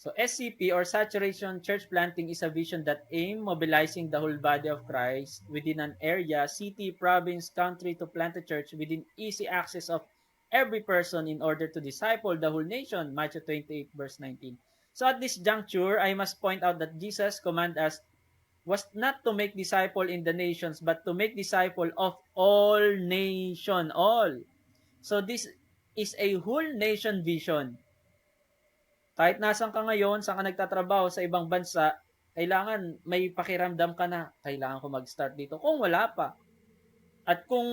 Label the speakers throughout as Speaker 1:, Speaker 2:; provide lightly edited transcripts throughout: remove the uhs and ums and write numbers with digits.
Speaker 1: So SCP or Saturation Church Planting is a vision that aims mobilizing the whole body of Christ within an area, city, province, country to plant a church within easy access of every person in order to disciple the whole nation. Matthew 28 verse 19. So at this juncture, I must point out that Jesus' command us was not to make disciple in the nations, but to make disciple of all nation, all. So this is a whole nation vision. Kahit nasan ka ngayon, saan ka nagtatrabaho sa ibang bansa, kailangan may pakiramdam ka na, kailangan ko mag-start dito. Kung wala pa. At kung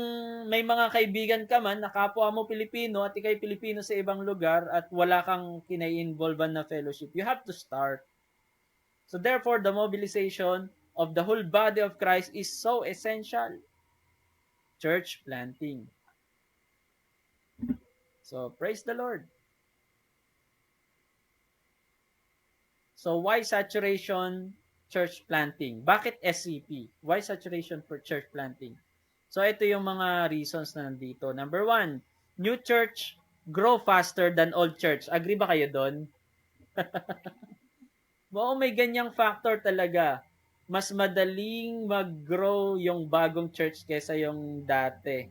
Speaker 1: may mga kaibigan ka man na kapwa mo Pilipino at ikay Pilipino sa ibang lugar at wala kang kinai-involvean na fellowship, you have to start. So therefore, the mobilization of the whole body of Christ is so essential. Church planting. So praise the Lord. So why saturation church planting? Bakit SCP? Why saturation for church planting? So ito yung mga reasons na nandito. Number 1, new church grow faster than old church. Agree ba kayo doon? Oo, may ganyang factor talaga. Mas madaling mag-grow yung bagong church kesa yung dati.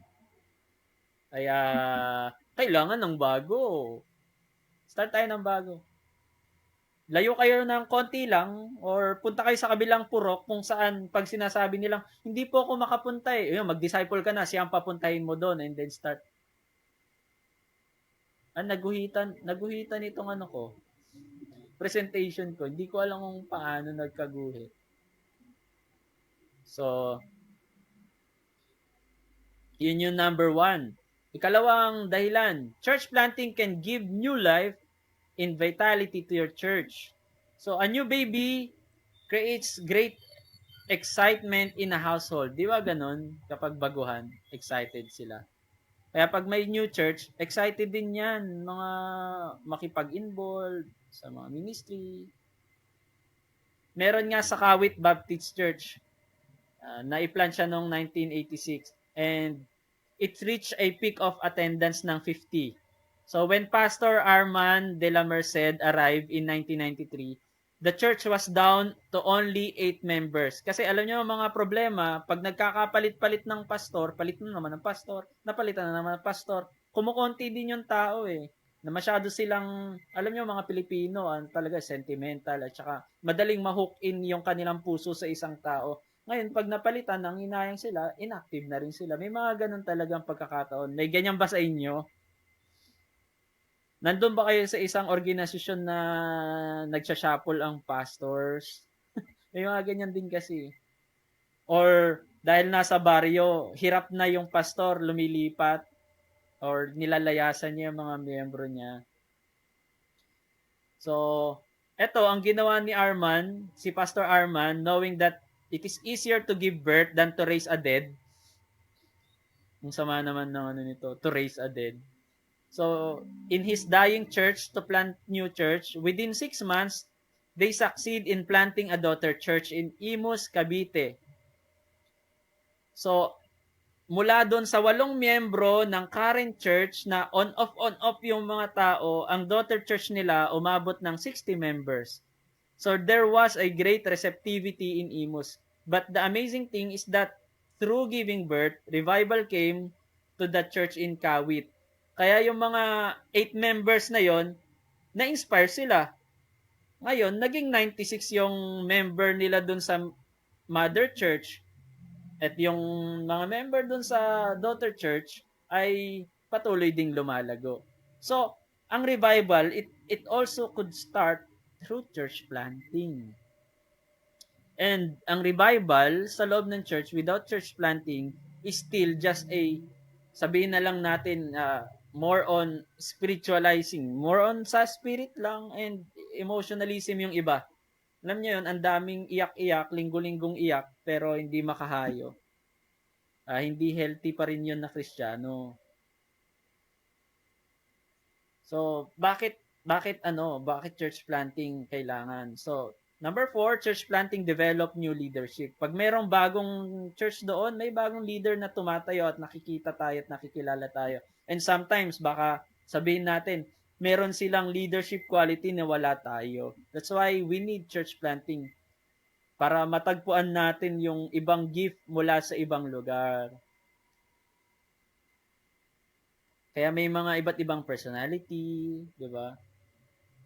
Speaker 1: Kaya kailangan ng bago. Start tayo ng bago. Layo kayo ng konti lang or punta kayo sa kabilang purok kung saan pag sinasabi nilang, hindi po ako makapunta eh. Yun, mag-disciple ka na, siya ang papuntahin mo doon and then start. Naguhitan itong ano ko, presentation ko. Hindi ko alam kung paano nagkaguhit. So, yun yung number 1. Ikalawang dahilan, church planting can give new life in vitality to your church. So, a new baby creates great excitement in a household. Di ba ganun? Kapag baguhan, excited sila. Kaya pag may new church, excited din yan. Mga makipag-involve sa mga ministry. Meron nga sa Kawit Baptist Church, na-i-plant siya noong 1986. And it reached a peak of attendance ng 50. So when Pastor Arman de la Merced arrived in 1993, the church was down to only 8 members. Kasi alam niyo mga problema, pag nagkakapalit-palit ng pastor, palit na naman ng pastor, napalitan na naman ng pastor, kumukonti din yung tao eh. Na masyado silang, alam niyo mga Pilipino, talaga sentimental at saka madaling ma-hook in yung kanilang puso sa isang tao. Ngayon, pag napalitan, nang hinayang sila, inactive na rin sila. May mga ganun talagang pagkakataon. May ganyan ba sa inyo? Nandun ba kayo sa isang organisasyon na nagsashuffle ang pastors? May mga ganyan din kasi. Or dahil nasa baryo, hirap na yung pastor, lumilipat or nilalayasan niya yung mga miyembro niya. So, eto ang ginawa ni Arman, si Pastor Arman, knowing that it is easier to give birth than to raise a dead. Ang sama naman ng ano nito, to raise a dead. So, in his dying church to plant new church, within 6 months, they succeed in planting a daughter church in Imus, Cavite. So, mula doon sa 8 miyembro ng current church na on-off yung mga tao, ang daughter church nila umabot ng 60 members. So, there was a great receptivity in Imus. But the amazing thing is that through giving birth, revival came to the church in Kawit. Kaya yung mga 8 members na yon, na-inspire sila. Ngayon, naging 96 yung member nila dun sa mother church at yung mga member dun sa daughter church ay patuloy ding lumalago. So, ang revival, it also could start through church planting. And ang revival sa loob ng church without church planting is still just a, sabihin na lang natin, more on spiritualizing, more on sa spirit lang and emotionalism yung iba. Alam niyo yun, ang daming iyak-iyak, linggo-linggong iyak, pero hindi makahayo. Hindi healthy pa rin yun na Kristiyano. So, bakit church planting kailangan? So, number 4, church planting develop new leadership. Pag mayroong bagong church doon, may bagong leader na tumatayo at nakikita tayo at nakikilala tayo. And sometimes, baka sabihin natin, meron silang leadership quality na wala tayo. That's why we need church planting para matagpuan natin yung ibang gift mula sa ibang lugar. Kaya may mga iba't ibang personality, di ba?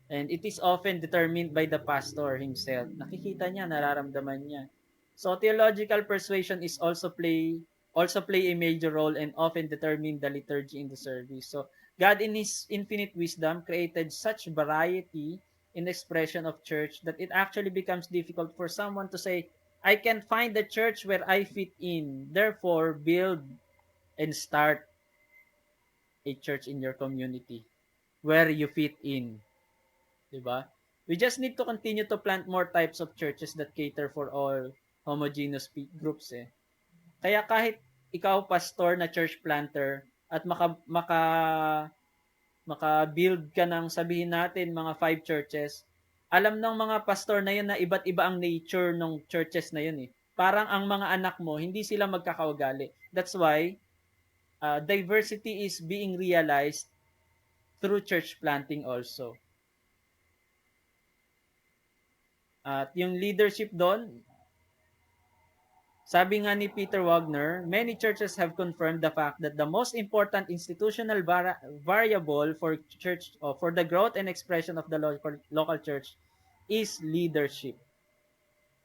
Speaker 1: And it is often determined by the pastor himself. Nakikita niya, nararamdaman niya. So theological persuasion is also play a major role and often determine the liturgy in the service. So God in his infinite wisdom created such variety in the expression of church that it actually becomes difficult for someone to say, I can find the church where I fit in. Therefore, build and start a church in your community where you fit in. Diba? We just need to continue to plant more types of churches that cater for all homogeneous groups eh. Kaya kahit ikaw pastor na church planter at maka-build ka ng sabihin natin mga 5 churches, alam ng mga pastor na yun na iba't iba ang nature ng churches na yun eh. Parang ang mga anak mo, hindi sila magkakaugali. That's why diversity is being realized through church planting also. At yung leadership doon, sabi nga ni Peter Wagner, many churches have confirmed the fact that the most important institutional variable for church for the growth and expression of the local church is leadership.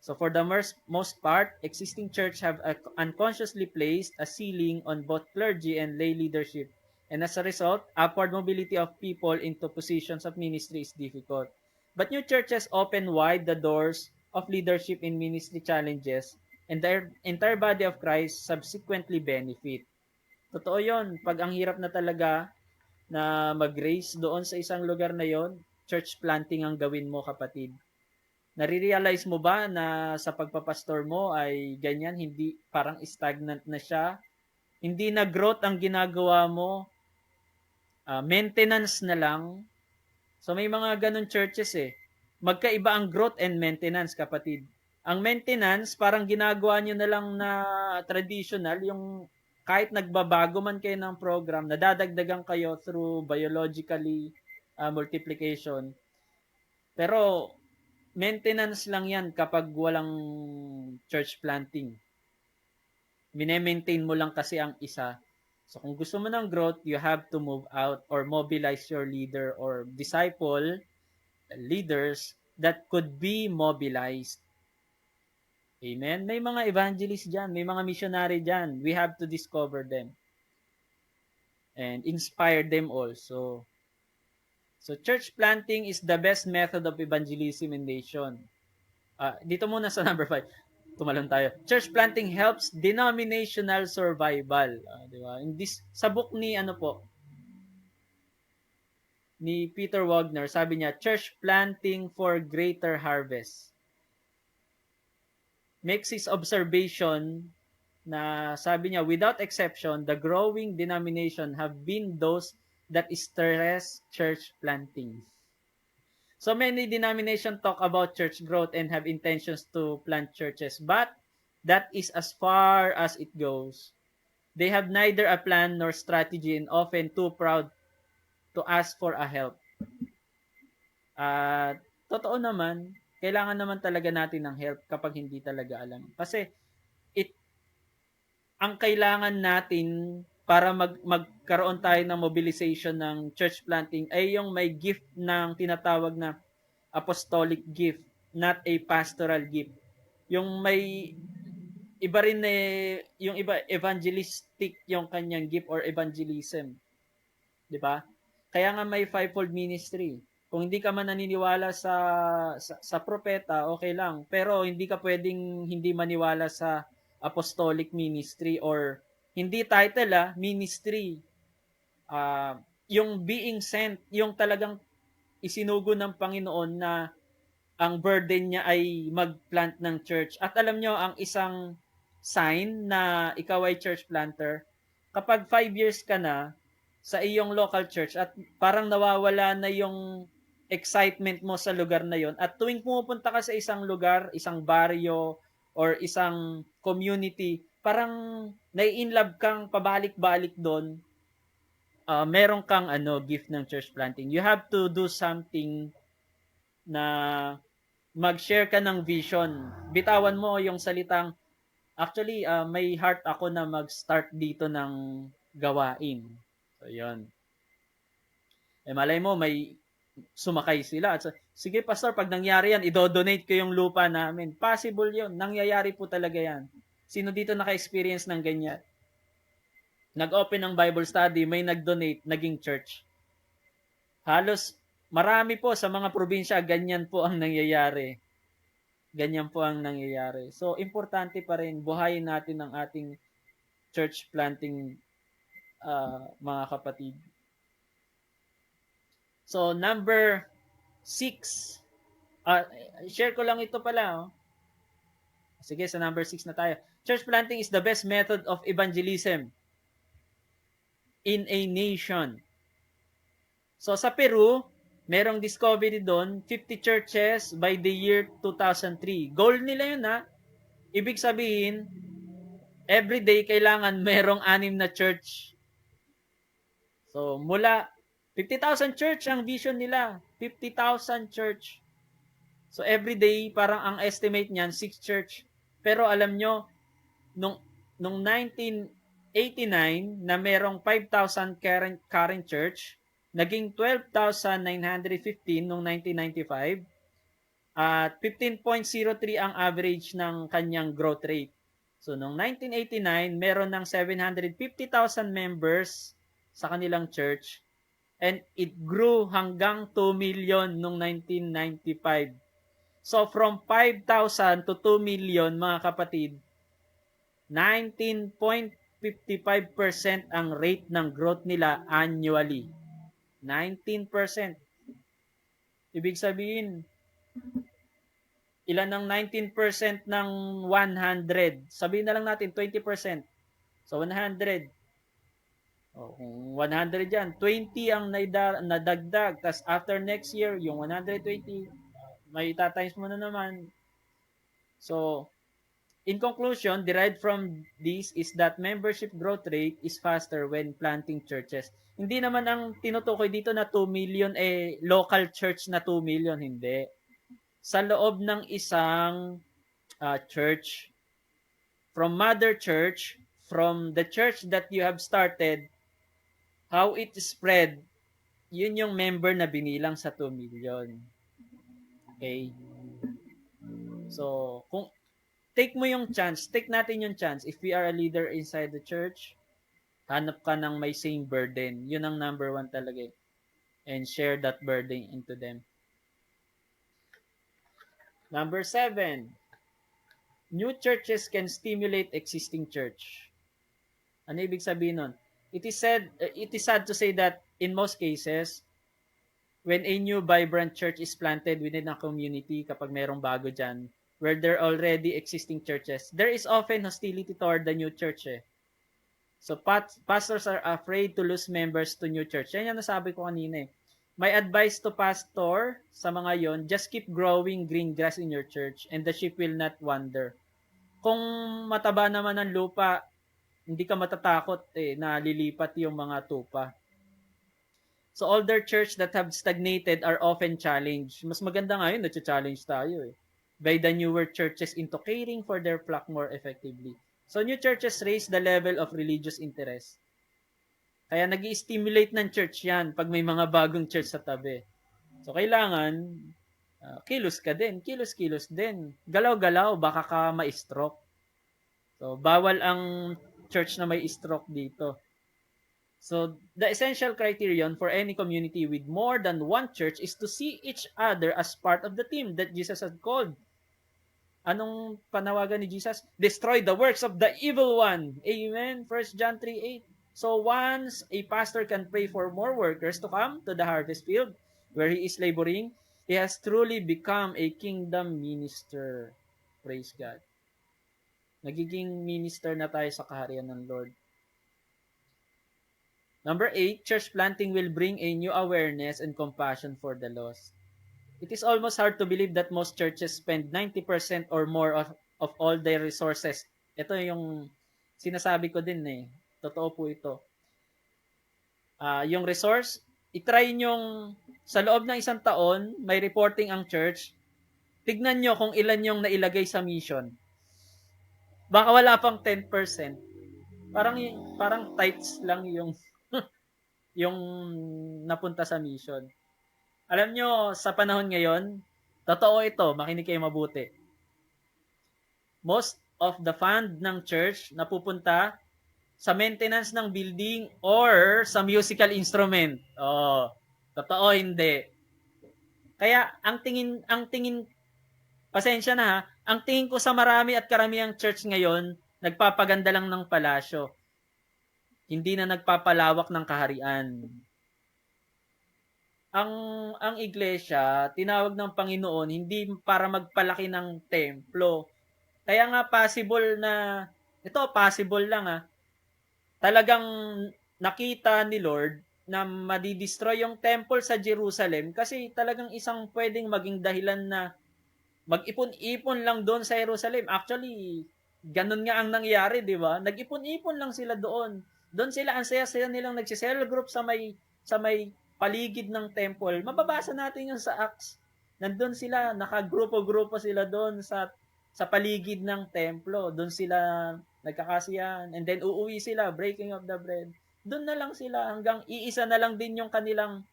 Speaker 1: So for the most part, existing church have unconsciously placed a ceiling on both clergy and lay leadership. And as a result, upward mobility of people into positions of ministry is difficult. But new churches open wide the doors of leadership in ministry challenges and the entire body of Christ subsequently benefit. Totoo yon. Pag ang hirap na talaga na mag-raise doon sa isang lugar na yon, church planting ang gawin mo, kapatid. Nare-realize mo ba na sa pagpapastor mo ay ganyan, hindi parang stagnant na siya? Hindi na growth ang ginagawa mo, maintenance na lang. So may mga ganun churches eh. Magkaiba ang growth and maintenance, kapatid. Ang maintenance, parang ginagawa nyo na lang na traditional, yung kahit nagbabago man kayo ng program, nadadagdagan kayo through biologically multiplication. Pero maintenance lang yan kapag walang church planting. Mine-maintain mo lang kasi ang isa. So kung gusto mo ng growth, you have to move out or mobilize your leader or disciple leaders that could be mobilized. Amen? May mga evangelists dyan, may mga missionary dyan. We have to discover them and inspire them also. So church planting is the best method of evangelism in nation. Dito muna sa number 5. Tumalon tayo. Church planting helps denominational survival. Di ba? Sa book ni ni Peter Wagner, sabi niya, church planting for greater harvest. Makes his observation na sabi niya, without exception, the growing denomination have been those that stress church planting. So many denominations talk about church growth and have intentions to plant churches, but that is as far as it goes. They have neither a plan nor strategy and often too proud to ask for a help. Totoo naman, kailangan naman talaga natin ng help kapag hindi talaga alam. Kasi ang kailangan natin para magkaroon tayo ng mobilization ng church planting ay yung may gift ng tinatawag na apostolic gift, not a pastoral gift. Yung may iba rin yung iba evangelistic yung kanyang gift or evangelism. 'Di ba? Kaya nga may fivefold ministry. Kung hindi ka man naniniwala sa propeta, okay lang. Pero hindi ka pwedeng hindi maniwala sa apostolic ministry or hindi title ministry. Yung being sent, yung talagang isinugo ng Panginoon na ang burden niya ay mag-plant ng church. At alam nyo, ang isang sign na ikaw ay church planter, kapag 5 years ka na sa iyong local church at parang nawawala na yung excitement mo sa lugar na yon at tuwing pumupunta ka sa isang lugar, isang baryo, or isang community, parang nai-inlove kang pabalik-balik doon. meron kang gift ng church planting. You have to do something na mag-share ka ng vision. Bitawan mo yung salitang, actually, may heart ako na mag-start dito ng gawain. So, yun. Malay mo, may sumakay sila. At sige, pastor, pag nangyari yan, i-donate ko yung lupa namin. Possible yun. Nangyayari po talaga yan. Sino dito naka-experience ng ganyan? Nag-open ng Bible study, may nag-donate, naging church. Halos marami po sa mga probinsya, ganyan po ang nangyayari. Ganyan po ang nangyayari. So, importante pa rin, buhayin natin ang ating church planting, mga kapatid. So, number 6. Share ko lang ito pala. Sige, sa number 6 na tayo. Church planting is the best method of evangelism in a nation. So, sa Peru, merong discovery doon, 50 churches by the year 2003. Goal nila yun, ha? Ibig sabihin, every day kailangan merong 6 na church. So, mula 50,000 church ang vision nila. 50,000 church. So, every day, parang ang estimate niyan, 6 church. Pero alam nyo, nung 1989, na merong 5,000 current church, naging 12,915 noong 1995, at 15.03 ang average ng kanyang growth rate. So, noong 1989, meron ng 750,000 members sa kanilang church, and it grew hanggang 2 million noong 1995. So, from 5,000 to 2 million, mga kapatid, 19.55% ang rate ng growth nila annually. 19%. Ibig sabihin, ilan ang 19% ng 100? Sabihin na lang natin, 20%. So, 100. Kung 100 yan, 20 ang nadagdag. Tapos after next year, yung 120, may itatimes mo na naman. So, in conclusion, derived from this is that membership growth rate is faster when planting churches. Hindi naman ang tinutukoy dito na 2 million, local church na 2 million. Hindi. Sa loob ng isang church, from mother church, from the church that you have started, how it spread, yun yung member na binilang sa 2 million. Okay? So, kung take mo yung chance, take natin yung chance. If we are a leader inside the church, hanap ka ng may same burden. Yun ang number 1 talaga. And share that burden into them. Number 7, new churches can stimulate existing church. Ano ibig sabihin nun? It is sad to say that in most cases, when a new vibrant church is planted within a community, kapag merong bago dyan, where there are already existing churches, there is often hostility toward the new church. So, pastors are afraid to lose members to new church. Yan yung nasabi ko kanina. My advice to pastor sa mga yon, just keep growing green grass in your church and the sheep will not wander. Kung mataba naman ang lupa, hindi ka matatakot na lilipat yung mga tupa. So, older church that have stagnated are often challenged. Mas maganda nga yun, na-challenge tayo by the newer churches into caring for their flock more effectively. So, new churches raise the level of religious interest. Kaya nag-i-stimulate ng church yan pag may mga bagong church sa tabi. So, kailangan, kilos ka din, kilos-kilos din. Galaw-galaw, baka ka ma-stroke. So, bawal ang church na may stroke dito. So, the essential criterion for any community with more than one church is to see each other as part of the team that Jesus had called. Anong panawagan ni Jesus? Destroy the works of the evil one. Amen? 1 John 3:8. So, once a pastor can pray for more workers to come to the harvest field where he is laboring, he has truly become a kingdom minister. Praise God. Nagiging minister na tayo sa kaharian ng Lord. Number 8, church planting will bring a new awareness and compassion for the lost. It is almost hard to believe that most churches spend 90% or more of all their resources. Ito yung sinasabi ko din Totoo po ito. Yung resource, itry nyong sa loob ng isang taon, may reporting ang church, tignan nyo kung ilan yung nailagay sa mission. Baka wala pang 10%. Parang tithes lang yung yung napunta sa mission. Alam nyo, sa panahon ngayon, totoo ito, makinig kayo mabuti. Most of the fund ng church napupunta sa maintenance ng building or sa musical instrument. Oh, totoo hindi. Kaya ang tingin pasensya na ha, ang tingin ko sa marami at karamihang church ngayon, nagpapaganda lang ng palasyo. Hindi na nagpapalawak ng kaharian. Ang ang iglesia, tinawag ng Panginoon hindi para magpalaki ng templo. Kaya nga possible lang talagang nakita ni Lord na madidestroy yung temple sa Jerusalem kasi talagang isang pwedeng maging dahilan na mag-ipon-ipon lang doon sa Jerusalem. Actually, ganun nga ang nangyari, di ba? Nag-ipon-ipon lang sila doon. Doon sila, ang saya-saya nilang nagsi-cell group sa may paligid ng temple. Mababasa natin yung sa Acts. Nandun sila, nakagrupo-grupo sila doon sa paligid ng templo. Doon sila nagkakasiyahan. And then uuwi sila, breaking of the bread. Doon na lang sila hanggang iisa na lang din yung kanilang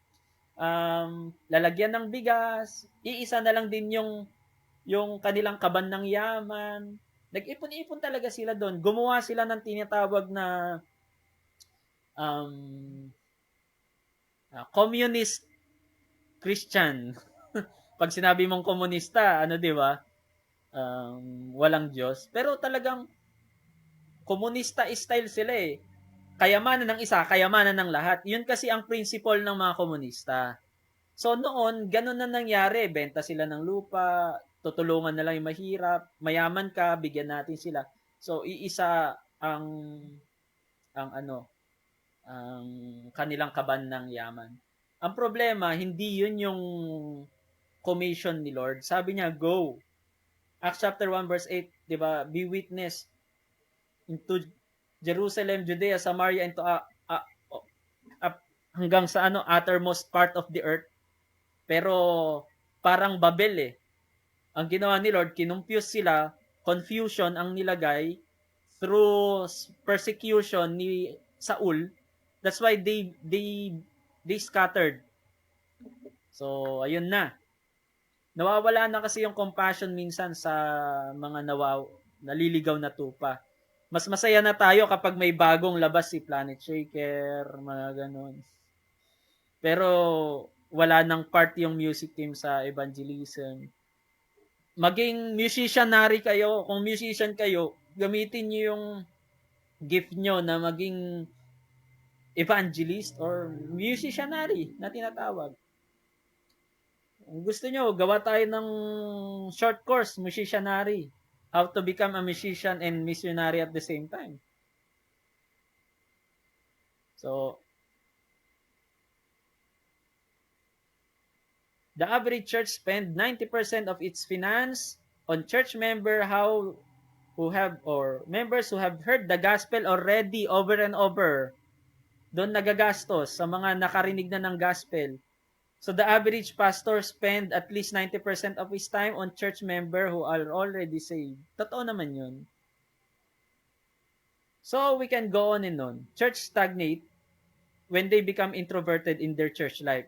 Speaker 1: lalagyan ng bigas. Iisa na lang din yung kanilang kaban ng yaman. Nag-ipon-ipon talaga sila doon. Gumawa sila ng tinatawag na um, communist Christian. Pag sinabi mong komunista, di ba? Walang Diyos. Pero talagang komunista style sila eh. Kayamanan ng isa, kayamanan ng lahat. Yun kasi ang principle ng mga komunista. So noon, ganun na nangyari. Benta sila ng lupa, tutulungan na lang yung mahirap, mayaman ka, bigyan natin sila. So iisa ang kanilang kaban ng yaman. Ang problema, hindi yun yung commission ni Lord. Sabi niya, go. Acts chapter 1 verse 8, 'di ba? Be witness into Jerusalem, Judea, Samaria, and to hanggang sa uttermost part of the earth. Pero parang Babel eh. Ang ginawa ni Lord, kinumpuse sila, confusion ang nilagay through persecution ni Saul. That's why they scattered. So, ayun na. Nawawala na kasi yung compassion minsan sa mga naliligaw na tupa. Mas masaya na tayo kapag may bagong labas si Planet Shaker, mga ganun. Pero wala nang part yung music team sa evangelism. Maging musicianary kayo. Kung musician kayo, gamitin niyo yung gift nyo na maging evangelist or musicianary na tinatawag. Kung gusto nyo, gawa tayo ng short course, musicianary. How to become a musician and missionary at the same time. So, the average church spend 90% of its finance on church members who have heard the gospel already over and over. Doon nagagastos sa mga nakarinig na ng gospel. So the average pastor spend at least 90% of his time on church member who are already saved. Totoo naman yun. So we can go on and on. Church stagnate when they become introverted in their church life.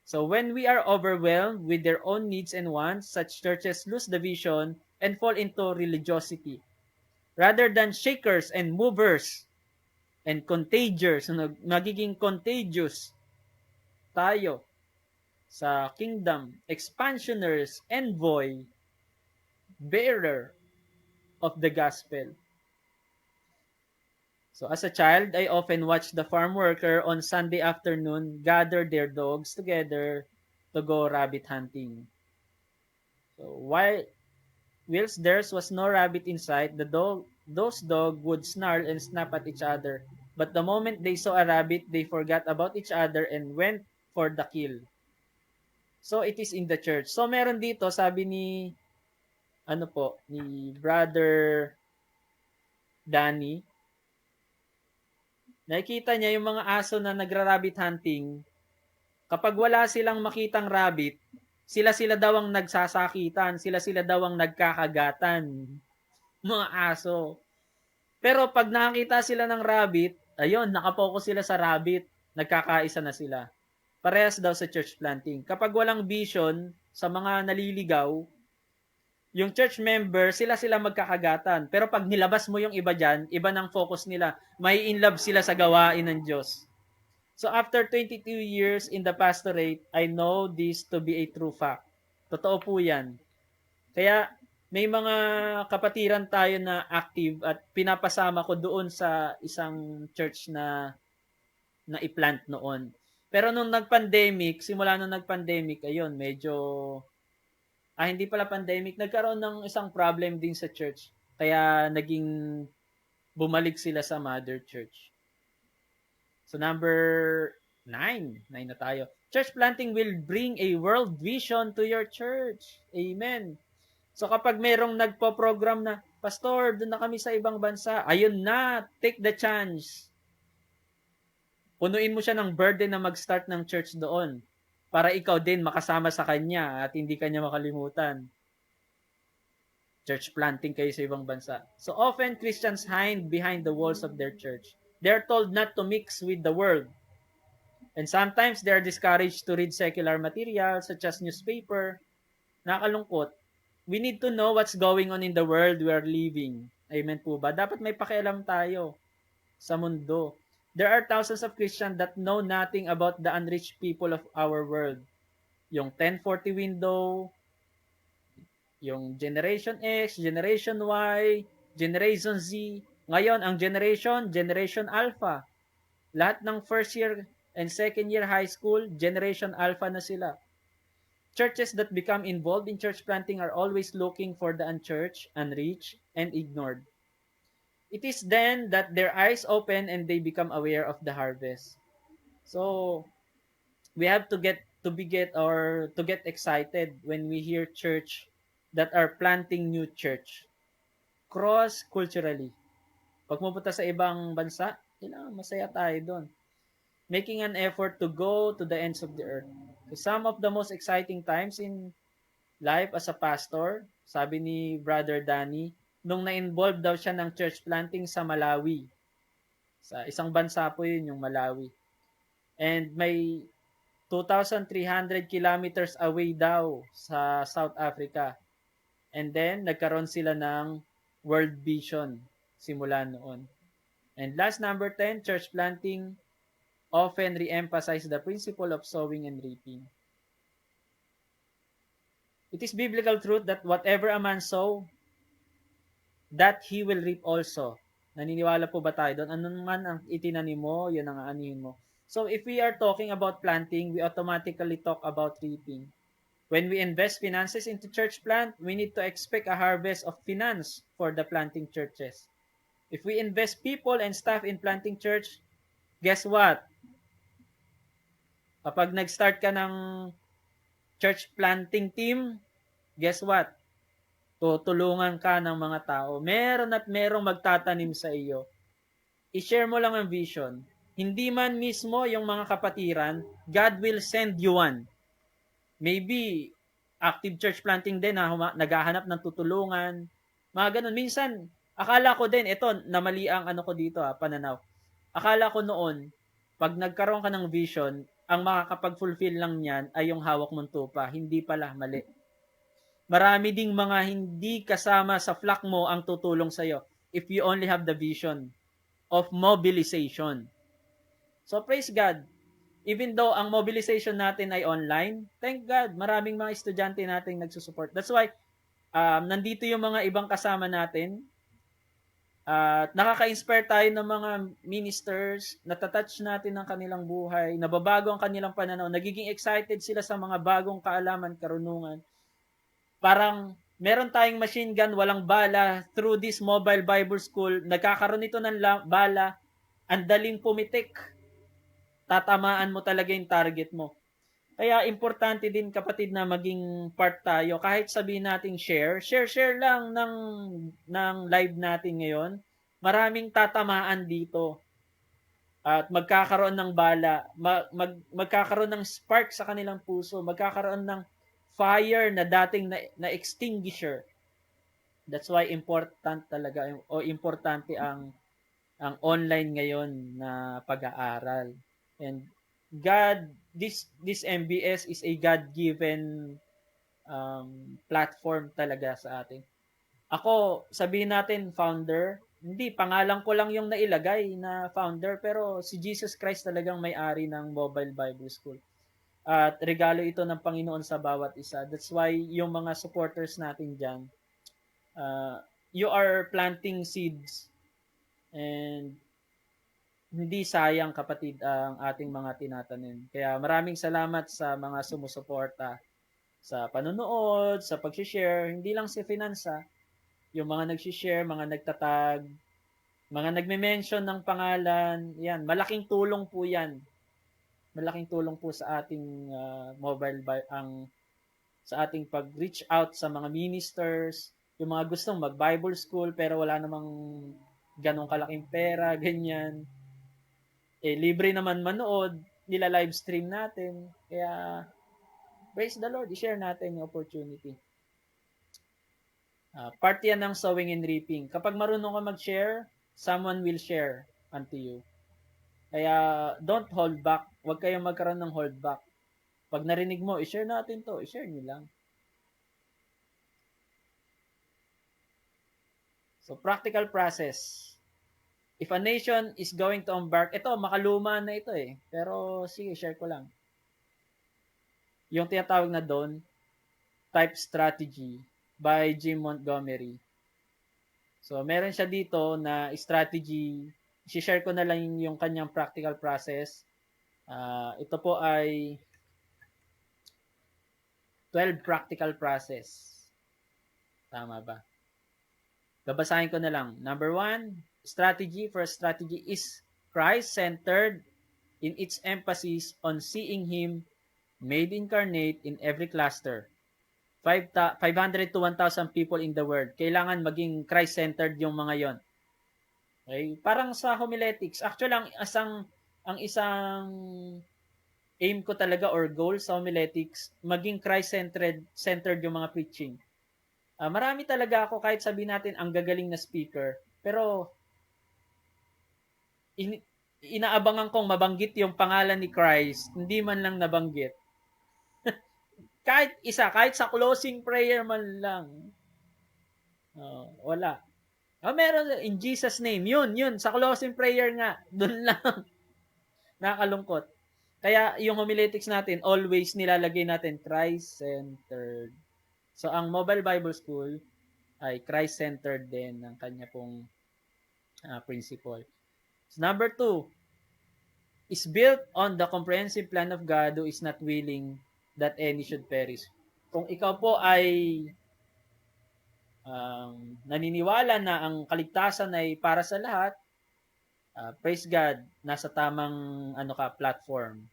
Speaker 1: So when we are overwhelmed with their own needs and wants, such churches lose the vision and fall into religiosity. Rather than shakers and movers and contagious, magiging contagious tayo sa kingdom, expansioners, envoy, bearer of the gospel. So as a child, I often watched the farm worker on Sunday afternoon gather their dogs together to go rabbit hunting. So whilst there was no rabbit in sight, those dogs would snarl and snap at each other. But the moment they saw a rabbit, they forgot about each other and went for the kill. So it is in the church. So meron dito, sabi ni Brother Danny, Nakikita niya yung mga aso na nagra-rabbit hunting, kapag wala silang makitang rabbit, sila-sila daw ang nagsasakitan, sila-sila daw ang nagkakagatan, mga aso. Pero pag nakakita sila ng rabbit, ayun, nakapokus sila sa rabbit, nagkakaisa na sila. Parehas daw sa church planting. Kapag walang vision sa mga naliligaw, yung church member, sila-sila magkakagatan. Pero pag nilabas mo yung iba dyan, iba ng focus nila. May in love sila sa gawain ng Diyos. So after 22 years in the pastorate, I know this to be a true fact. Totoo po yan. Kaya may mga kapatiran tayo na active at pinapasama ko doon sa isang church na i-plant noon. Pero nung nag-pandemic, simula nung nag-pandemic, ayun, medyo hindi pala pandemic, nagkaroon ng isang problem din sa church. Kaya naging bumalik sila sa mother church. So number 9 na tayo. Church planting will bring a world vision to your church. Amen. So kapag merong nagpo-program na, Pastor, doon na kami sa ibang bansa, ayun na, take the chance. Punuin mo siya ng burden na mag-start ng church doon para ikaw din makasama sa kanya at hindi kanya makalimutan. Church planting kayo sa ibang bansa. So often, Christians hide behind the walls of their church. They're told not to mix with the world. And sometimes, they're discouraged to read secular material such as newspaper. Nakakalungkot. We need to know what's going on in the world we are living. Amen po ba? Dapat may pakialam tayo sa mundo. There are thousands of Christians that know nothing about the unreached people of our world. Yung 1040 window, yung Generation X, Generation Y, Generation Z. Ngayon, ang Generation Alpha. Lahat ng first year and second year high school, Generation Alpha na sila. Churches that become involved in church planting are always looking for the unchurched, unreached, and ignored. It is then that their eyes open and they become aware of the harvest. So, we have to get excited when we hear church that are planting new church cross-culturally. Pag pupunta sa ibang bansa, masaya tayo doon. Making an effort to go to the ends of the earth. So some of the most exciting times in life as a pastor, sabi ni Brother Danny, nung na-involve daw siya ng church planting sa Malawi. Sa isang bansa po yun, yung Malawi. And may 2,300 kilometers away daw sa South Africa. And then, nagkaroon sila ng World Vision simula noon. And last, number 10, church planting often re-emphasize the principle of sowing and reaping. It is biblical truth that whatever a man sow, that he will reap also. Naniniwala po ba tayo doon? Ano man ang itinanim mo, yun ang aanihin mo. So if we are talking about planting, we automatically talk about reaping. When we invest finances into church plant, we need to expect a harvest of finance for the planting churches. If we invest people and staff in planting church, guess what? Kapag nag-start ka ng church planting team, guess what? Tutulungan ka ng mga tao. Meron at merong magtatanim sa iyo. I-share mo lang ang vision. Hindi man mismo yung mga kapatiran, God will send you one. Maybe, active church planting din na naghahanap ng tutulungan. Mga ganun. Minsan, akala ko din, ito, namali ang ko dito, pananaw. Akala ko noon, pag nagkaroon ka ng vision, ang makakapag-fulfill lang niyan ay yung hawak mong tupa. Hindi pala, mali. Marami ding mga hindi kasama sa flock mo ang tutulong sa'yo if you only have the vision of mobilization. So, praise God. Even though ang mobilization natin ay online, thank God, maraming mga estudyante nating nagsusupport. That's why, nandito yung mga ibang kasama natin. Nakaka-inspire tayo ng mga ministers, natatouch natin ang kanilang buhay, nababago ang kanilang pananaw, nagiging excited sila sa mga bagong kaalaman, karunungan. Parang meron tayong machine gun, walang bala, through this mobile Bible school, nagkakaroon ito ng bala, ang daling pumitik. Tatamaan mo talaga yung target mo. Kaya importante din kapatid na maging part tayo. Kahit sabihin natin share lang ng live natin ngayon. Maraming tatamaan dito. at magkakaroon ng bala, magkakaroon ng spark sa kanilang puso, magkakaroon ng fire na dating na extinguisher. That's why important talaga o importante ang online ngayon na pag-aaral. And God, this MBS is a God-given platform talaga sa atin. Ako, sabihin natin founder, hindi, pangalan ko lang yung nailagay na founder, pero si Jesus Christ talagang may-ari ng Mobile Bible School. At regalo ito ng Panginoon sa bawat isa. That's why yung mga supporters natin dyan, you are planting seeds and hindi sayang kapatid ang ating mga tinatanim. Kaya maraming salamat sa mga sumusuporta sa panonood, sa pag-share, hindi lang si Finansa, yung mga nag-share, mga nagtatag, mga nagme-mention ng pangalan, yan, malaking tulong po yan. Malaking tulong po sa ating sa ating pag-reach out sa mga ministers, yung mga gustong mag-Bible school pero wala namang ganong kalaking pera, ganyan. Libre naman manood, nila live stream natin. Kaya, praise the Lord, i-share natin yung opportunity. Part yan ng sowing and reaping. Kapag marunong ka mag-share, someone will share unto you. Kaya, don't hold back. Huwag kayong magkaroon ng hold back. Pag narinig mo, i-share natin to. I-share nyo lang. So, practical process. If a nation is going to embark, ito, makaluma na ito eh. Pero, sige, share ko lang. Yung tinatawag na doon, Type Strategy by Jim Montgomery. So, meron siya dito na strategy. I-share ko na lang yung kanyang practical process. Ito po ay 12 practical process. Tama ba? Babasahin ko na lang. Number 1, strategy. First strategy is Christ-centered in its emphasis on seeing Him made incarnate in every cluster. 500 to 1,000 people in the world. Kailangan maging Christ-centered yung mga yon. Okay? Parang sa homiletics. Actually, ang isang aim ko talaga or goal sa homiletics, maging Christ-centered yung mga preaching. Marami talaga ako, kahit sabihin natin ang gagaling na speaker, pero inaabangan kong mabanggit yung pangalan ni Christ, hindi man lang nabanggit. Kahit sa closing prayer man lang. Wala. Meron, in Jesus name, yun, sa closing prayer nga, dun lang. Nakakalungkot. Kaya yung homiletics natin, always nilalagay natin Christ-centered. So, ang Mobile Bible School ay Christ-centered din ng kanya pong principle. So, number 2, is built on the comprehensive plan of God who is not willing that any should perish. Kung ikaw po ay naniniwala na ang kaligtasan ay para sa lahat, praise God, nasa tamang platform.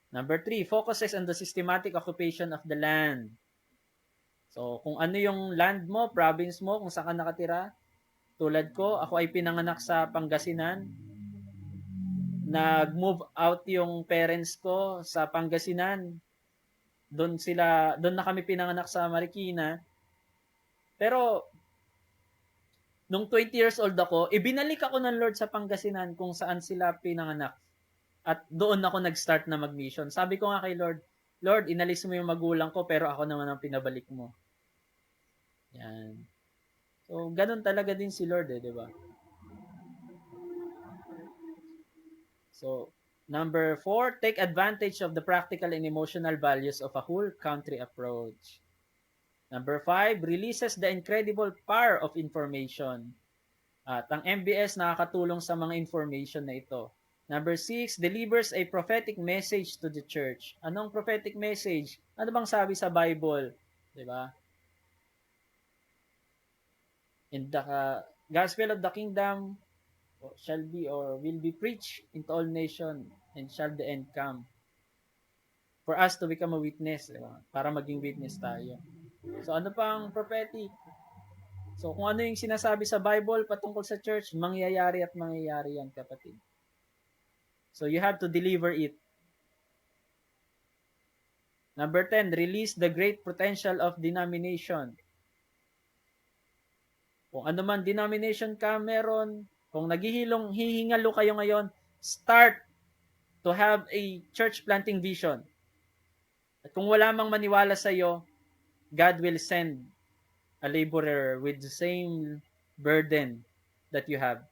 Speaker 1: Number 3, focuses on the systematic occupation of the land. So, kung ano yung land mo, province mo, kung saan ka nakatira, tulad ko, ako ay pinanganak sa Pangasinan. Nag-move out yung parents ko sa Pangasinan. Doon na kami pinanganak sa Marikina. Pero, nung 20 years old ako, ibinalik ako ng Lord sa Pangasinan kung saan sila pinanganak. At doon ako nag-start na mag-mission. Sabi ko nga kay Lord, Lord, inalis mo yung magulang ko, pero ako naman ang pinabalik mo. Yan. So, ganun talaga din si Lord di ba? So, number 4, take advantage of the practical and emotional values of a whole country approach. Number 5, releases the incredible power of information. At ang MBS nakakatulong sa mga information na ito. Number 6, delivers a prophetic message to the church. Anong prophetic message? Ano bang sabi sa Bible? Diba? In the gospel of the kingdom shall be or will be preached into all nations and shall the end come. For us to become a witness, diba? Para maging witness tayo. So ano pang prophetic? So kung ano yung sinasabi sa Bible patungkol sa church, mangyayari at mangyayari yan, kapatid. So you have to deliver it. Number 10, release the great potential of denomination. Kung ano man denomination ka meron, kung hihingalo kayo ngayon, start to have a church planting vision. At kung wala mang maniwala sa iyo, God will send a laborer with the same burden that you have.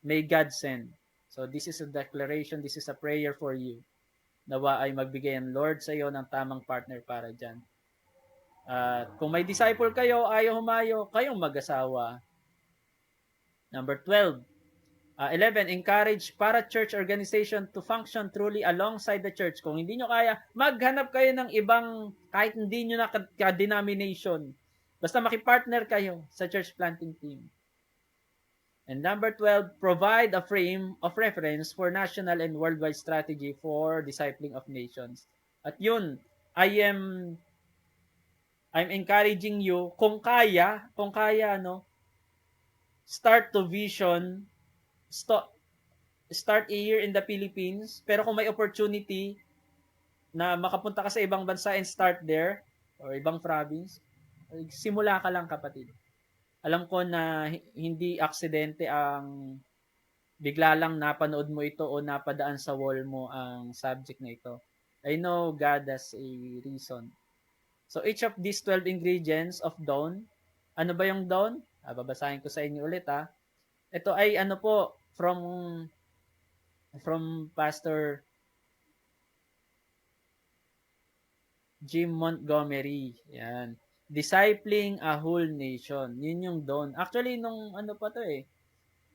Speaker 1: May God send. So this is a declaration, this is a prayer for you. Nawa ay magbigay ang Lord sa iyo ng tamang partner para dyan. At kung may disciple kayo, ayaw humayo, kayong mag-asawa. Number 12. 11, encourage para church organization to function truly alongside the church. Kung hindi nyo kaya, maghanap kayo ng ibang, kahit hindi nyo na ka-denomination. Basta makipartner kayo sa church planting team. And number 12, provide a frame of reference for national and worldwide strategy for discipling of nations. At yun, I'm encouraging you, kung kaya, start to vision, start a year in the Philippines, pero kung may opportunity na makapunta ka sa ibang bansa and start there, or ibang province, simula ka lang, kapatid. Alam ko na hindi aksidente ang bigla lang napanood mo ito o napadaan sa wall mo ang subject na ito. I know God has a reason. So each of these 12 ingredients of dawn, ano ba yung dawn? Babasahin ko sa inyo ulit ha. Ito ay ano po, from Pastor Jim Montgomery. Yan. Discipling a whole nation. Yun yung dawn. Actually, nung ano pa to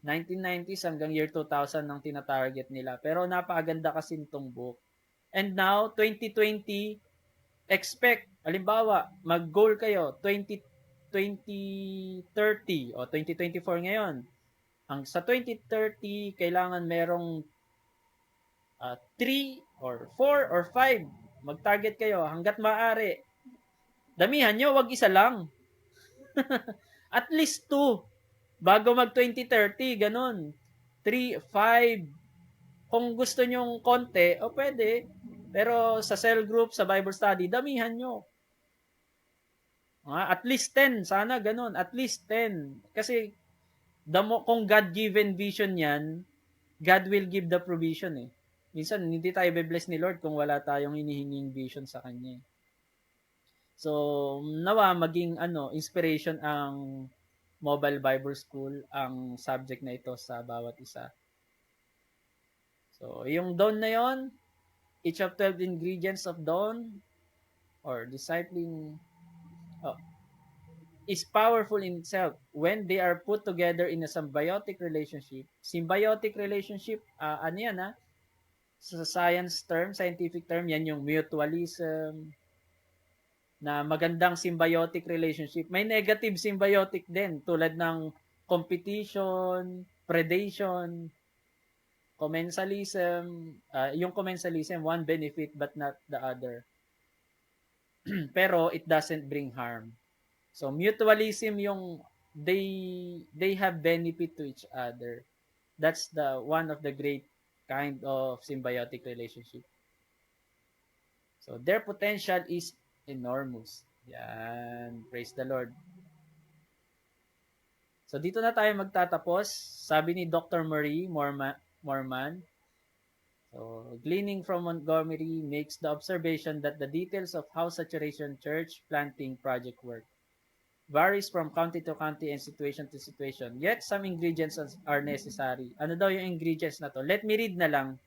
Speaker 1: 1990s hanggang year 2000 nang tina-target nila. Pero napakaganda kasi nitong book. And now, 2020, expect, halimbawa, mag-goal kayo, 2030 o 2024 ngayon. Sa 2030, kailangan merong 3 or 4 or 5. Mag-target kayo hanggat maaari. Damihan nyo, wag isa lang. At least 2. Bago mag-2030, ganun. 3, 5. Kung gusto nyong konti, pwede. Pero sa cell group, sa Bible study, damihan nyo. At least 10. Sana ganun. At least 10. Kasi kung God-given vision yan, God will give the provision Minsan, hindi tayo be-bless ni Lord kung wala tayong hinihinging vision sa Kanya. So, nawa maging inspiration ang Mobile Bible School, ang subject na ito sa bawat isa. So, yung dawn na yon, each of 12 ingredients of dawn or discipling is powerful in itself when they are put together in a symbiotic relationship. Symbiotic relationship, ano yan sa scientific term, yan yung mutualism, na magandang symbiotic relationship. May negative symbiotic din, tulad ng competition, predation, commensalism. Yung commensalism, one benefit but not the other. Pero it doesn't bring harm. So mutualism yung they have benefit to each other. That's the one of the great kind of symbiotic relationship. So their potential is enormous. Yan. Praise the Lord. So dito na tayo magtatapos. Sabi ni Dr. Marie Morman, so gleaning from Montgomery makes the observation that the details of how saturation church planting project work varies from county to county and situation to situation. Yet some ingredients are necessary. Ano daw yung ingredients na to? Let me read na lang.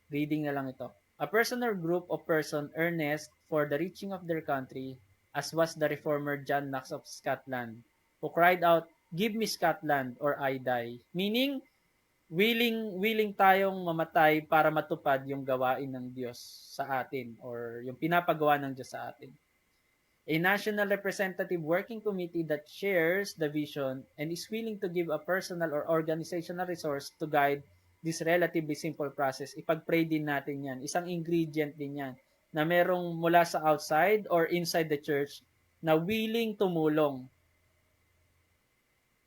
Speaker 1: Reading na lang ito. A person or group of person earnest for the reaching of their country, as was the reformer John Knox of Scotland, who cried out, "Give me Scotland or I die." Meaning, willing tayong mamatay para matupad yung gawain ng Diyos sa atin or yung pinapagawa ng Diyos sa atin. A national representative working committee that shares the vision and is willing to give a personal or organizational resource to guide this relatively simple process. Ipag-pray din natin yan. Isang ingredient din yan na merong mula sa outside or inside the church na willing tumulong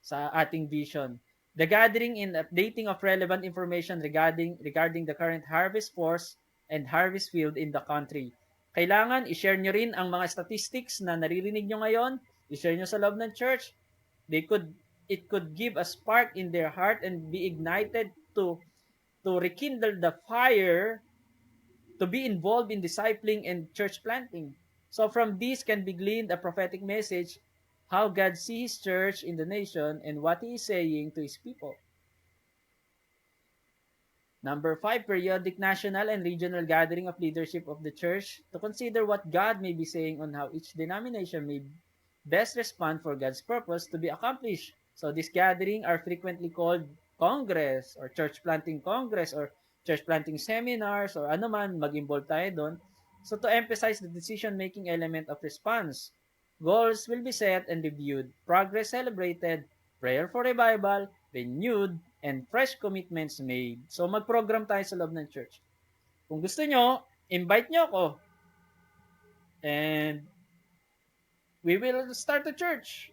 Speaker 1: sa ating vision. The gathering and updating of relevant information regarding the current harvest force and harvest field in the country. Kailangan i-share nyo rin ang mga statistics na naririnig nyo ngayon, i-share nyo sa loob ng church. It could give a spark in their heart and be ignited to rekindle the fire to be involved in discipling and church planting. So from this can be gleaned a prophetic message how God sees His church in the nation and what He is saying to His people. Number 5, periodic national and regional gathering of leadership of the church to consider what God may be saying on how each denomination may best respond for God's purpose to be accomplished. So these gatherings are frequently called congress or church planting congress or church planting seminars or ano man, mag-involve tayo doon. So to emphasize the decision-making element of response, goals will be set and reviewed, progress celebrated, prayer for revival, renewed, and fresh commitments made. So mag-program tayo sa loob ng church. Kung gusto nyo, invite nyo ako. And we will start a church.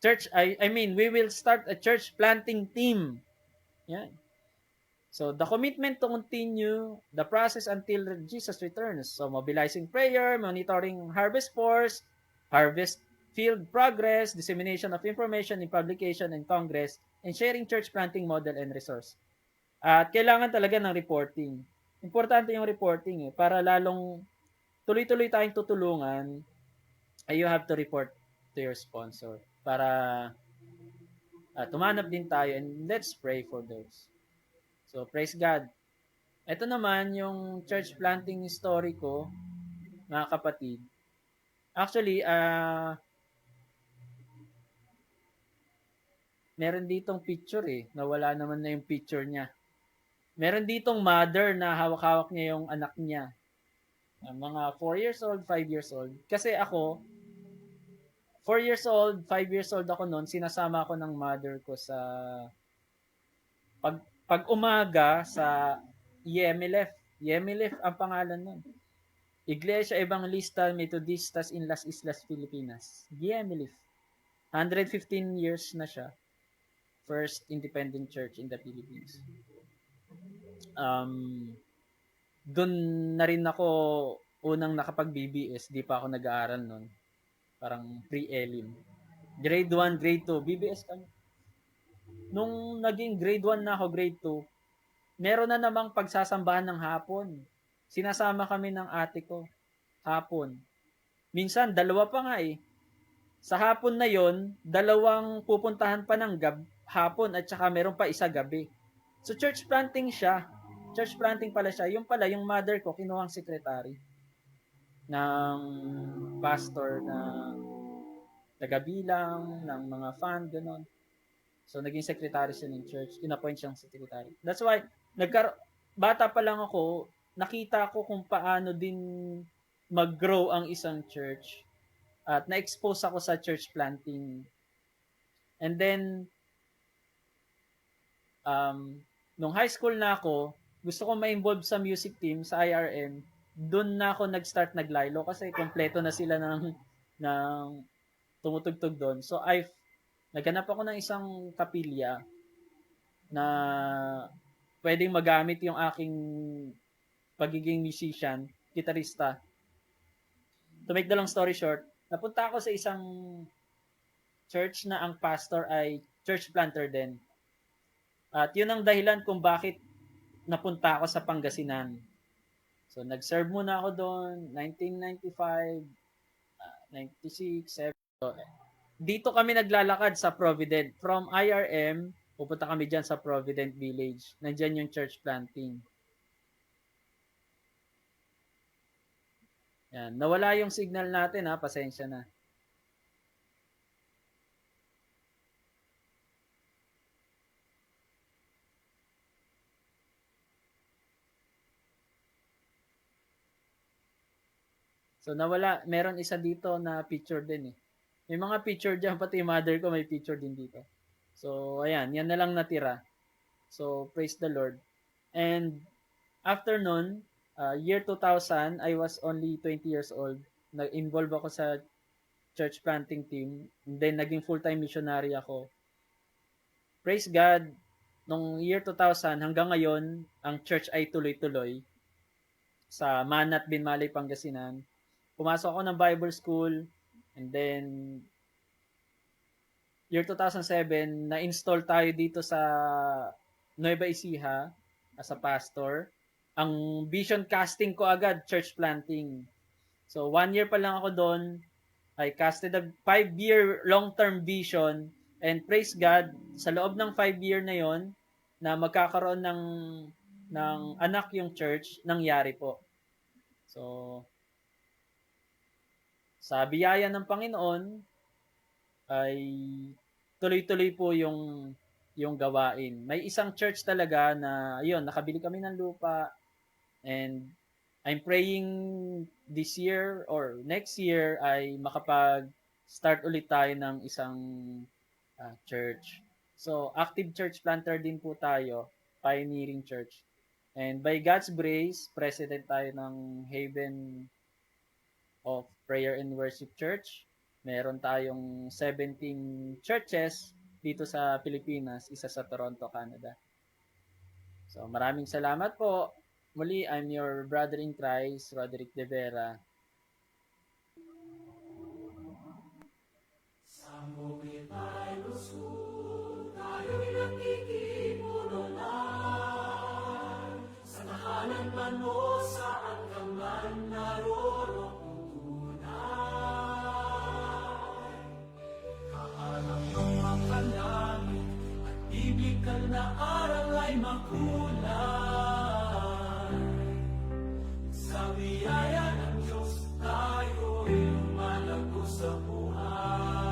Speaker 1: We will start a church planting team. Yan. So, the commitment to continue the process until Jesus returns. So, mobilizing prayer, monitoring harvest force, harvest field progress, dissemination of information in publication and congress, and sharing church planting model and resource. At kailangan talaga ng reporting. Importante yung reporting para lalong tuloy-tuloy tayong tutulungan, you have to report to your sponsor para tumanap din tayo, and let's pray for those. So, praise God. Ito naman yung church planting story ko, mga kapatid. Actually, meron ditong picture nawala naman na yung picture niya. Meron ditong mother na hawak-hawak niya yung anak niya. Mga 4 years old, 5 years old. Kasi ako, 4 years old, 5 years old ako noon, sinasama ako ng mother ko sa pag umaga sa Yemilef. Yemilef ang pangalan nun. Iglesia Evangelista Metodistas in Las Islas, Filipinas. Yemilef. 115 years na siya. First independent church in the Philippines. Doon na rin ako unang nakapag-BBS. Di pa ako nag-aaral nun. Parang pre-elim. Grade 1, grade 2. BBS kami. Nung naging grade 1 na ako, grade 2, meron na namang pagsasambahan ng hapon. Sinasama kami ng ate ko. Hapon. Minsan, dalawa pa nga Sa hapon na yon, dalawang pupuntahan pa ng hapon at saka meron pa isa gabi. So, church planting siya. Church planting pala siya. Yung pala, yung mother ko, kinuhang secretary ng pastor na tagabilang, ng mga fund, gano'n. So, naging secretary siya ng church. In-appoint siyang secretary. That's why, bata pa lang ako, nakita ko kung paano din mag-grow ang isang church. At na-expose ako sa church planting. And then, nung high school na ako, gusto ko ma-involve sa music team, sa IRM. Doon na ako nag-start naglaylo kasi kompleto na sila ng tumutugtog doon. So, naghanap ako ng isang kapilya na pwedeng magamit yung aking pagiging musician, gitarista. To make the long story short, napunta ako sa isang church na ang pastor ay church planter din. At yun ang dahilan kung bakit napunta ako sa Pangasinan. So, nag-serve muna ako doon, 1995, 96, 7. So, dito kami naglalakad sa Provident. From IRM, pupunta kami dyan sa Provident Village. Nandyan yung church planting. Yan. Nawala yung signal natin pasensya na. So nawala, meron isa dito na picture din May mga picture diyan, pati yung mother ko may picture din dito. So ayan, yan na lang natira. So praise the Lord. And after nun, year 2000, I was only 20 years old. Nag-involve ako sa church planting team. And then naging full-time missionary ako. praise God, nung year 2000 hanggang ngayon, ang church ay tuloy-tuloy sa Manat Binmalay, Pangasinan. Pumasok ako ng Bible school, and then year 2007, na-install tayo dito sa Nueva Ecija as a pastor. Ang vision casting ko agad, church planting. So, 1 year pa lang ako doon, I casted a 5-year long-term vision, and praise God, sa loob ng 5 year na yon na magkakaroon ng anak yung church, nangyari po. So, sa biyaya ng Panginoon, ay tuloy-tuloy po yung gawain. May isang church talaga na, ayun, nakabili kami ng lupa, and I'm praying this year or next year ay makapag-start ulit tayo ng isang church. So, active church planter din po tayo, pioneering church. And by God's grace, president tayo ng Haven of Prayer and Worship Church. Meron tayong 17 churches dito sa Pilipinas, isa sa Toronto, Canada. So, maraming salamat po. Muli, I'm your brother in Christ, Roderick De Vera.
Speaker 2: Sa Mobile Bible School, tayo'y nakikipunulan. Sa tahanan man o saan ka man naroroon tunay. Kaharap ng mga langit at biblikal na aral ay makulay. Sa biyaya ng Diyos tayo'y lumalago sa buhay.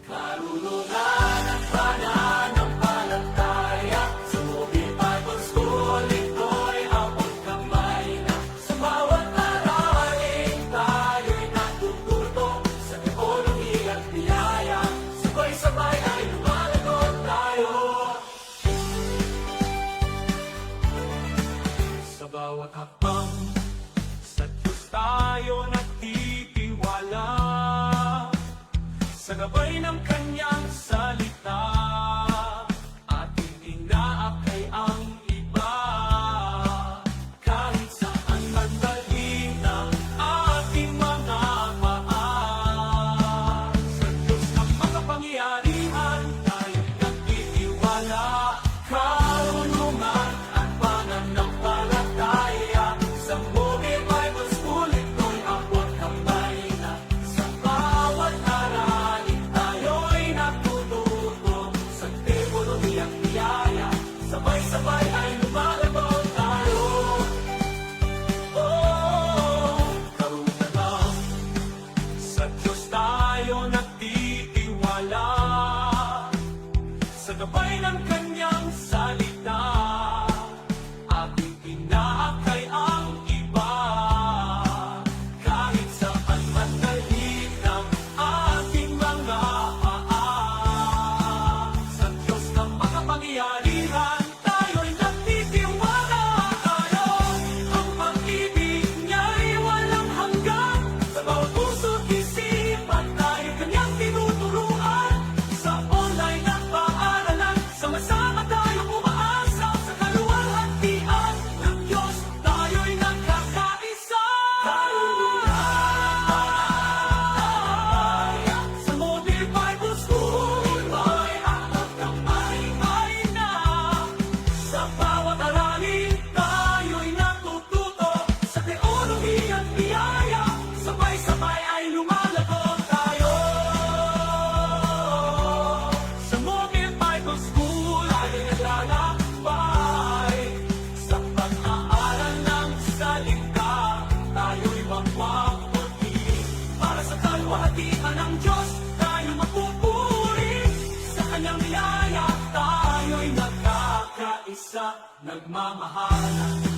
Speaker 2: Karunungan at pananampalataya sa Mobile Bible School, ito'y abot kamay na. Sa bawat aralin tayo'y natututo sa teolohiya at biyaya. Sabay-sabay ay lumalago tayo. Sa bawat hakbang, sa Diyos tayo nagtitiwala. Sa gabay ng Kanyang salita, ating inaakay ang iba. Kahit saan man dalhin ng ating mga paa. Sa Diyos ng makapangyarihan, tayo'y nagtitiwala. Karunungan at pananampalataya sa Mobile Bible School, ito'y abot kamay na. Sa bawat aralin tayo'y natututo sa teolohiyang biyaya. Sabay-sabay ay lumalago tayo. Oh, karunungan, sa Diyos tayo nagtitiwala. Sa gabay ng Kanyang salita, ating inaakay ang iba. Kahit saan man dalhin ng ating mga paa. Sa Diyos ng makapangyarihan, tayo'y nagtitiwala tayo. Ang pag-ibig niya'y walang hanggan. Sa bawat puso't isipan, tayo Kanyang tinuturuan. Sa online at paaralan, sama-sama tayong umaasa. Sa kaluwalhatian ng Diyos, tayo'y nagkakaisa. Sa Mobile Bible School, ay abot kamay na. Sa bawat aralin, tayo'y natututo sa teolohiya at biyaya. Sabay-sabay ay lumalago tayo. Sa Mobile Bible School, tayo'y naglalakbay. Sa pag-aaral ng salita, tayo'y magpapuri. Para sa kaluwalhatian ng Diyos, tayo mapupuri. Sa Kanyang biyaya, tayo'y nagkakaisa, nagmamahalan.